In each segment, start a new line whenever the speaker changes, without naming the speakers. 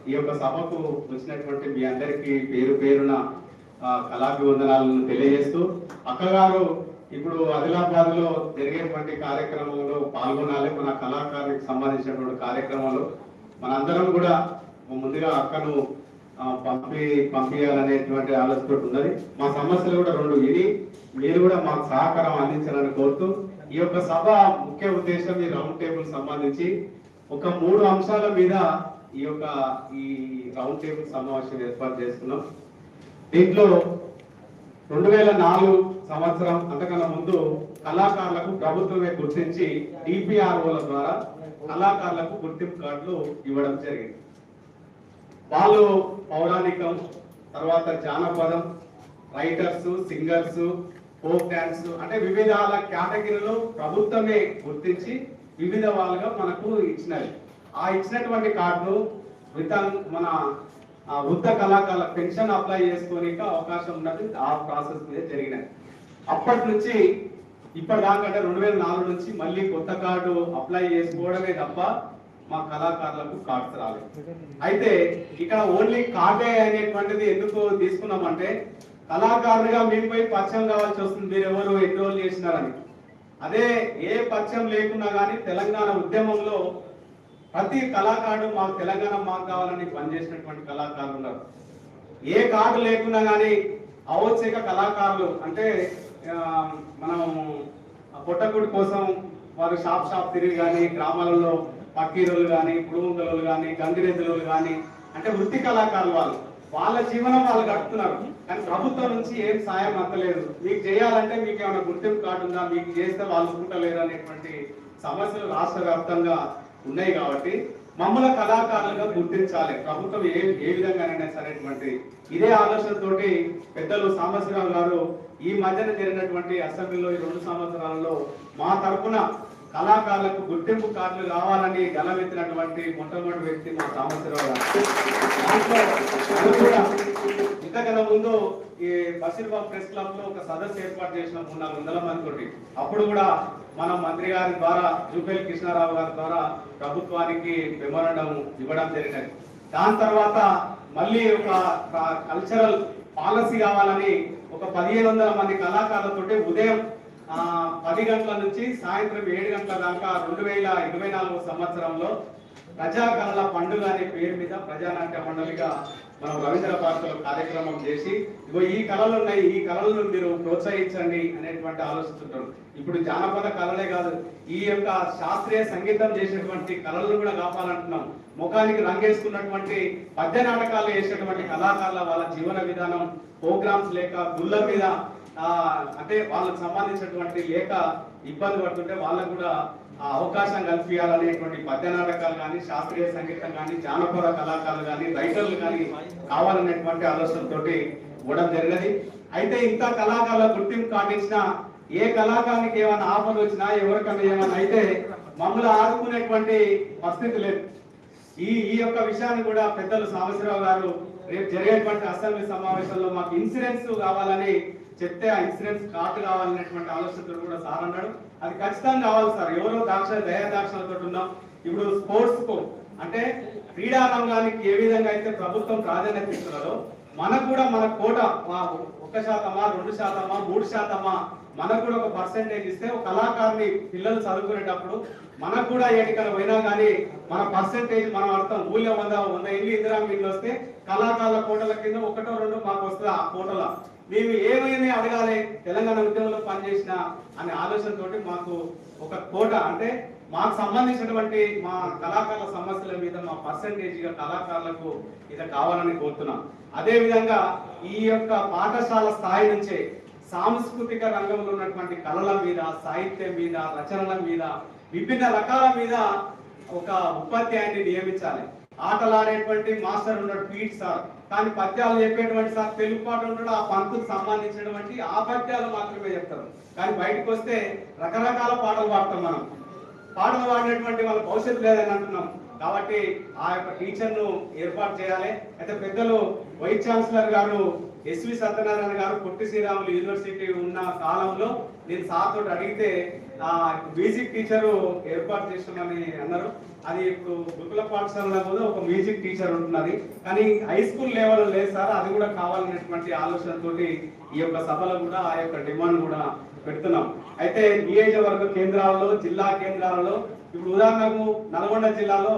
ఈ యొక్క సభకు వచ్చినటువంటి మీ అందరికీ పేరు పేరున కళాభివందనాలను తెలియజేస్తూ అక్కగారు ఇప్పుడు ఆదిలాబాద్ లో జరిగేటువంటి కార్యక్రమంలో పాల్గొనాలి. మన కళాకారునికి సంబంధించినటువంటి కార్యక్రమంలో మనందరం కూడా ముందుగా అక్కను పంపించాలనేటువంటి ఆలోచన ఉన్నది. మా సమస్యలు కూడా రెండు ఇది మీరు కూడా మాకు సహకారం అందించాలని కోరుతూ ఈ యొక్క సభ ముఖ్య ఉద్దేశం ఈ రౌండ్ టేబుల్ సంబంధించి ఒక 3 అంశాల మీద ఈ రౌండ్ టేబుల్ సమావేశం ఏర్పాటు చేస్తున్నాం. దీంట్లో 2004 సంవత్సరం అంతకన్నా ముందు కళాకారులకు ప్రభుత్వమే గుర్తించి డిపిఆర్ఓల ద్వారా కళాకారులకు గుర్తింపు కార్డులు ఇవ్వడం జరిగింది. వాళ్ళు పౌరాణికం, తర్వాత జానపదం, రైటర్స్, సింగర్స్, ఫోక్ డాన్స్ అంటే వివిధ కేటగిరీలో ప్రభుత్వమే గుర్తించి వివిధ వాళ్ళుగా మనకు ఇచ్చినవి. ఆ ఇచ్చినటువంటి కార్డు మన వృద్ధ కళాకారుల పెన్షన్ అప్లై చేసుకోనికి అవకాశం ఉన్నది. ఆ ప్రాసెస్ మీద జరిగినది. అప్పటి నుంచి ఇప్పటిదాకా అంటే 2004 నుంచి మళ్ళీ కొత్త కార్డు అప్లై చేసుకోవడమే తప్ప మా కళాకారులకు కార్డ్స్ రాలేదు. అయితే ఇక్కడ ఓన్లీ కార్డే అనేటువంటిది ఎందుకు తీసుకున్నామంటే కళాకారులుగా మీపై పరిచయం కావాల్సి వస్తుంది. మీరు ఎవరు ఎన్ని రోజులు చేసినారని. అదే ఏ పరిచయం లేకున్నా కానీ తెలంగాణ ఉద్యమంలో ప్రతి కళాకారుడు మాకు తెలంగాణ మాకు కావాలని పనిచేసినటువంటి కళాకారులు ఉన్నారు. ఏ కార్డు లేకున్నా కానీ అవచ్చేక కళాకారులు అంటే మనం పొట్టకుడి కోసం వారు షాప్ తిరిగి కానీ గ్రామాలలో పక్కీరులు కానీ కుడుముంగలు కానీ గంగిరెద్దులు కానీ అంటే వృత్తి కళాకారులు వాళ్ళ జీవనం వాళ్ళు గడుపుతున్నారు. కానీ ప్రభుత్వం నుంచి ఏం సాయం అందలేదు. మీకు చేయాలంటే మీకు ఏమైనా గుర్తింపు కార్డు ఉందా, మీకు చేస్తే వాళ్ళు ఒప్పుకుంటలేరు అనేటువంటి సమస్యలు రాష్ట్ర వ్యాప్తంగా ఉన్నాయి. కాబట్టి మమ్మల్ని కళాకారులుగా గుర్తించాలి ప్రభుత్వం ఏ విధంగానైనా సరేటువంటి ఇదే ఆలోచనతోటి పెద్దలు సాంబశివరావు గారు ఈ మధ్యన జరిగినటువంటి అసెంబ్లీలో ఈ 2 సంవత్సరాలలో మా తరఫున కళాకారులకు గుర్తింపు కార్డులు కావాలని గలమెత్తినటువంటి మొట్టమొదటి వ్యక్తి మా సాంబశివరావు గారు. ఇంతకన్నా ముందు ఈ బషీర్బాగ్ ప్రెస్ క్లబ్ లో ఒక సదస్సు ఏర్పాటు చేసిన 300-400 మంది తోటి అప్పుడు కూడా మన మంత్రి గారి ద్వారా జూపల్లి కృష్ణారావు గారి ద్వారా ప్రభుత్వానికి మెమోరాండం ఇవ్వడం జరిగినది. దాని తర్వాత మళ్ళీ ఒక కల్చరల్ పాలసీ కావాలని ఒక 1500 మంది కళాకారులతోటి ఉదయం 10 గంటల నుంచి సాయంత్రం 7 గంటల దాకా 2024 సంవత్సరంలో ప్రజాకళల పండుగ అనే పేరు మీద ప్రజానాట్య మండలిగా మనం రవీంద్ర భారతిలో కార్యక్రమం చేసి ఇగో ఈ కళలు ఉన్నాయి, ఈ కళలను మీరు ప్రోత్సహించండి అనేటువంటి ఆలోచిస్తుంటారు. ఇప్పుడు జానపద కళలే కాదు, ఈ యొక్క శాస్త్రీయ సంగీతం చేసేటువంటి కళలను కూడా కాపాలంటున్నాం. ముఖానికి రంగేసుకున్నటువంటి పద్య నాటకాలు వేసేటువంటి కళాకారుల వాళ్ళ జీవన విధానం ప్రోగ్రామ్స్ లేక గుళ్ళ మీద అంటే వాళ్ళకు సంబంధించినటువంటి లేక ఇబ్బంది పడుతుంటే వాళ్ళకు కూడా అవకాశం కల్పించాలనేటువంటి పద్య నాటకాలు కానీ శాస్త్రీయ సంగీతం కానీ జానపద కళాకారులు కానీ రైటర్లు కానీ కావాలనేటువంటి ఆలోచనతోటి ఇవ్వడం జరిగినది. అయితే ఇంత కళాకారుల గుర్తింపు కాటించిన ఏ కళాకారునికి ఏమైనా ఆపద వచ్చినా ఎవరికన్నా ఏమైనా అయితే మమ్మల్ని ఆదుకునేటువంటి పరిస్థితి లేదు. ఈ యొక్క విషయాన్ని కూడా పెద్దలు సాంబశివరావు గారు రేపు జరిగేటువంటి అసెంబ్లీ సమావేశంలో మాకు ఇన్సూరెన్స్ కావాలని చెప్తే ఆ ఇన్సూరెన్స్ కార్డు కావాలనేటువంటి ఆలోచనతో కూడా సార్ అన్నాడు. అది ఖచ్చితంగా కావాలి సార్. ఎవరో దయాదాక్షలతో ఉన్నాం. ఇప్పుడు స్పోర్ట్స్ కు అంటే క్రీడా రంగానికి ఏ విధంగా అయితే ప్రభుత్వం ప్రాధాన్యత ఇస్తున్నారో మనకు కూడా మన కోట 1%, 2%, 3% మనకు కూడా ఒక పర్సెంటేజ్ ఇస్తే ఒక కళాకారుని పిల్లలు చదువుకునేటప్పుడు మనకు కూడా ఎన్నికలు పోయినా కానీ మన పర్సెంటేజ్ మనం అర్థం. ఊళ్ళో 100 ఇల్లు ఇందిరా ఇల్లు వస్తే కళాకారుల కోటల కింద 1-2 మాకు వస్తుంది. ఆ కోటల మేము ఏమైనా అడగాలి తెలంగాణ ఉద్యమంలో పనిచేసిన అనే ఆలోచనతోటి మాకు ఒక కోట అంటే మాకు సంబంధించినటువంటి మా కళాకారుల సమస్యల మీద మా పర్సెంటేజ్గా కళాకారులకు ఇది కావాలని కోరుతున్నాం. అదే విధంగా ఈ యొక్క పాఠశాల స్థాయి నుంచే సాంస్కృతిక రంగంలో ఉన్నటువంటి కళల మీద, సాహిత్యం మీద, రచనల మీద, విభిన్న రకాల మీద ఒక ఉపాధ్యాయుని నియమించాలి. ఆటలాడేటువంటి మాస్టర్ ఉన్నాడు పీట్ సార్, కానీ పద్యాలు చెప్పేటువంటి సార్ తెలుగు పాట ఉంటాడు. ఆ పంతుకు సంబంధించినటువంటి ఆ పద్యాలు మాత్రమే చెప్తారు. కానీ బయటకు వస్తే రకరకాల పాటలు పాడతాం. మనం పాటలు పాడినటువంటి వాళ్ళ భవిష్యత్తు లేదని అంటున్నాం. కాబట్టి ఆ యొక్క టీచర్ను ఏర్పాటు చేయాలి. అయితే పెద్దలు వైస్ ఛాన్సలర్ గారు ఎస్వి సత్యనారాయణ గారు పొట్టి శ్రీరాములు యూనివర్సిటీ ఉన్న కాలంలో నేను సార్ తోటి అడిగితే మ్యూజిక్ టీచరు ఏర్పాటు చేస్తామని అన్నారు. అది ఇప్పుడు గురుకుల పాఠశాలలో కూడా ఒక మ్యూజిక్ టీచర్ ఉంటున్నది, కానీ హై స్కూల్ లెవెల్ లేదు సార్, అది కూడా కావాలనేటువంటి ఆలోచనతోటి ఈ యొక్క సభలో కూడా ఆ యొక్క డిమాండ్ కూడా పెడుతున్నాం. అయితే నియోజకవర్గ కేంద్రాలలో, జిల్లా కేంద్రాలలో, ఇప్పుడు ఉదాహరణకు నల్గొండ జిల్లాలో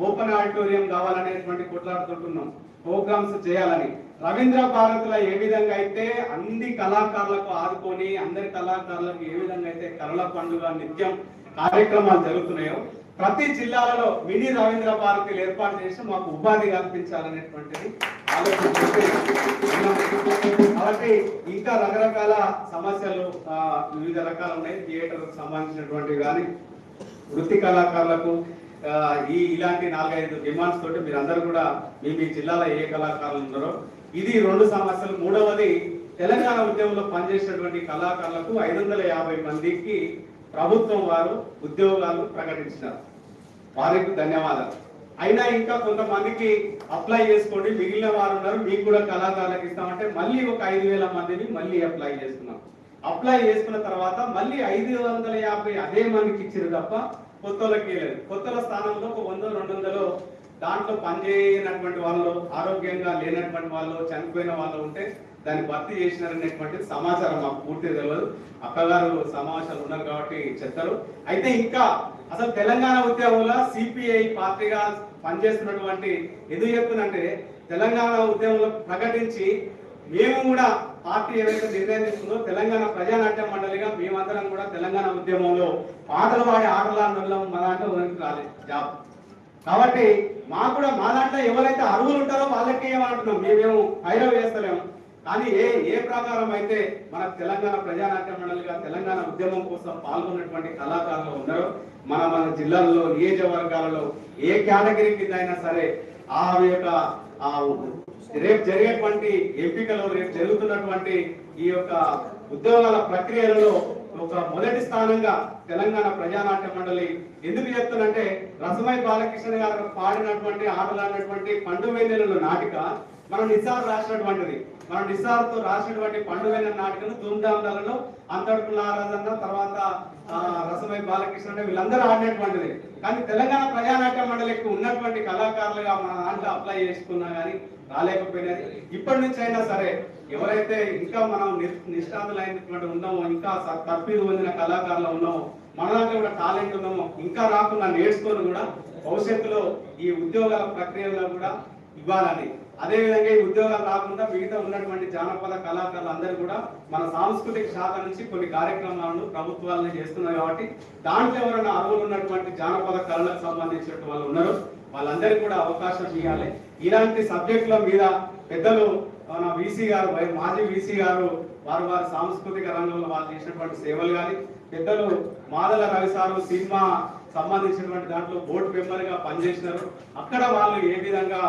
ఓపెన్ ఆడిటోరియం కావాలనేటువంటి కొట్లాడుతుంటున్నాం, ప్రోగ్రామ్స్ చేయాలని. రవీంద్ర భారతిలో ఏ విధంగా అయితే అన్ని కళాకారులకు ఆదుకొని అందరి కళాకారులకు ఏ విధంగా అయితే కళల పండుగ నిత్యం కార్యక్రమాలు జరుగుతున్నాయో, ప్రతి జిల్లాలలో మినీ రవీంద్ర భారతిలు ఏర్పాటు చేసి మాకు ఉపాధి కల్పించాలనేటువంటిది ఆలోచన. కాబట్టి ఇంకా రకరకాల సమస్యలు వివిధ రకాలు ఉన్నాయి. థియేటర్కు సంబంధించినటువంటివి కానీ వృత్తి కళాకారులకు ఇలాంటి 4-5 డిమాండ్స్ తోటి మీరందరూ కూడా మీ జిల్లాలో ఏ కళాకారులు ఉన్నారో ఇది 2 సమస్యలు. మూడవది, తెలంగాణ ఉద్యమంలో పనిచేసినటువంటి కళాకారులకు 550 మందికి ప్రభుత్వం వారు ఉద్యోగాలు ప్రకటించినారు. వారికి ధన్యవాదాలు. అయినా ఇంకా కొంతమందికి అప్లై చేసుకోండి, మిగిలిన వారు ఉన్నారు, మీకు కూడా కళాకారులకు ఇస్తామంటే మళ్ళీ ఒక 5,000 మందిని మళ్ళీ అప్లై చేసుకున్నాం. అప్లై చేసుకున్న తర్వాత మళ్ళీ 550 అదే మందికి ఇచ్చారు తప్ప కొత్తలకి లేదు. కొత్తల స్థానంలో ఒక 100-200 దాంట్లో పనిచేయనటువంటి వాళ్ళు, ఆరోగ్యంగా లేనటువంటి వాళ్ళు, చనిపోయిన వాళ్ళు ఉంటే దాన్ని భర్తీ చేసినారనేటువంటి సమాచారం మాకు పూర్తిగా తెలియదు. అక్కగారు సమావేశాలు ఉన్నారు కాబట్టి చెప్తారు. అయితే ఇంకా అసలు తెలంగాణ ఉద్యమంలో సిపిఐ పార్టీగా పనిచేస్తున్నటువంటి ఎందుకు చెప్తుందంటే, తెలంగాణ ఉద్యమంలో ప్రకటించి మేము కూడా పార్టీ ఏదైతే నిర్ణయం తీసుకుందో తెలంగాణ ప్రజానాట్య మండలిగా మేమందరం కూడా తెలంగాణ ఉద్యమంలో పాటలు పాడి ఆటలాడడం మా దాంట్లో రాలేదు జాబ్. కాబట్టి మాకు కూడా మా దాంట్లో ఎవరైతే అర్హులు ఉంటారో వాళ్ళకి ఏమంటున్నాం, మేమేమో హైరవ్ చేస్తలేము. కానీ ఏ ప్రకారం అయితే మన తెలంగాణ ప్రజానాట్య మండలిగా తెలంగాణ ఉద్యమం కోసం పాల్గొన్నటువంటి కళాకారులు ఉన్నారో మన జిల్లాల్లో, నియోజకవర్గాలలో ఏ కేటగిరీ కింద అయినా సరే ఆ యొక్క రేపు జరిగేటువంటి ఎంపికలో, రేపు జరుగుతున్నటువంటి ఈ యొక్క ఉద్యోగాల ప్రక్రియలలో ఒక మొదటి స్థానంగా తెలంగాణ ప్రజానాట్య మండలి ఎందుకు చెప్తున్నంటే, రసమై బాలకృష్ణ గారు పాడినటువంటి ఆటలాడినటువంటి పండు వెన్నెలలో నాటిక మనం నిస్సార్ రాసినటువంటిది. మనం నిస్సార్తో రాసినటువంటి పండు వెన్నెల నాటికను ధూమ్ధాంలలో అంతడుకుల ఆరాధన తర్వాత రసమై బాలకృష్ణ అంటే వీళ్ళందరూ ఆడినటువంటిది. కానీ తెలంగాణ ప్రజానాట్య మండలికి ఉన్నటువంటి కళాకారులుగా మన దాంట్లో అప్లై చేసుకున్నా కానీ రాలేకపోయినది. ఇప్పటి నుంచి అయినా సరే ఎవరైతే ఇంకా మనం నిష్ఠాతులైనటువంటి ఉన్నామో, ఇంకా తర్ఫీదు పొందిన కళాకారులు ఉన్నామో, మన దాంట్లో కూడా టాలెంట్ ఉన్నామో, ఇంకా రాకుండా నేర్చుకొని కూడా భవిష్యత్తులో ఈ ఉద్యోగాల ప్రక్రియలో కూడా ఇవ్వాలని, అదేవిధంగా ఈ ఉద్యోగాలు రాకుండా మిగతా ఉన్నటువంటి జానపద కళాకారులు అందరూ కూడా మన సాంస్కృతిక శాఖ నుంచి కొన్ని కార్యక్రమాలను ప్రభుత్వాలను చేస్తున్నారు. కాబట్టి దాంట్లో ఎవరైనా అర్హులు ఉన్నటువంటి జానపద కళలకు సంబంధించినటువంటి వాళ్ళు ఉన్నారు, వాళ్ళందరికీ కూడా అవకాశం ఇవ్వాలి. ఇలాంటి సబ్జెక్టుల మీద పెద్దలు మన వీసీ గారు, మాజీ వీసీ గారు వారి సాంస్కృతిక రంగంలో వాళ్ళు చేసినటువంటి సేవలు కానీ, పెద్దలు మాదల రవి సారు సినిమా సంబంధించినటువంటి దాంట్లో బోర్డు మెంబర్ గా పనిచేసినారు, అక్కడ వాళ్ళు ఏ విధంగా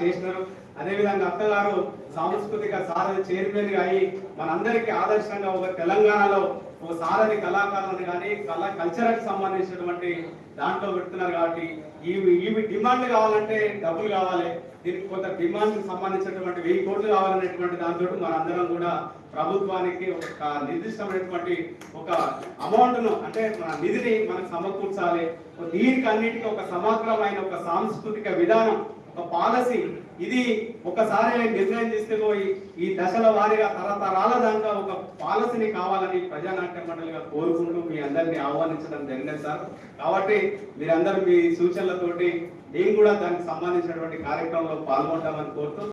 చేసినారు. అదేవిధంగా అక్కగారు సాంస్కృతిక సారథి చైర్మన్ గా అయ్యి మనందరికీ ఆదర్శంగా ఒక తెలంగాణలో ఒక సారథి కళాకారులను కానీ కల్చర్కి సంబంధించినటువంటి దాంట్లో పెడుతున్నారు. కాబట్టి ఇవి డిమాండ్ కావాలంటే డబ్బులు కావాలి, దీనికి కొంత డిమాండ్ సంబంధించినటువంటి 1000 కోట్లు కావాలనేటువంటి దాంతో మనందరం కూడా ప్రభుత్వానికి ఒక నిర్దిష్టమైనటువంటి ఒక అమౌంట్ను అంటే మన నిధిని మనకు సమకూర్చాలి. దీనికి అన్నిటికీ ఒక సమగ్రమైన ఒక సాంస్కృతిక విధానం, ఒక పాలసీ, ఇది ఒకసారి నిర్ణయం తీసుకుపోయి ఈ దశల వారీగా తరతరాల దాకా ఒక పాలసీని కావాలని ప్రజానాట్య మండలిగా కోరుకుంటూ మీ అందరినీ ఆహ్వానించడం జరిగింది సార్. కాబట్టి మీరందరూ మీ సూచనలతోటి మేము కూడా దానికి సంబంధించినటువంటి కార్యక్రమంలో పాల్గొంటామని కోరుతూ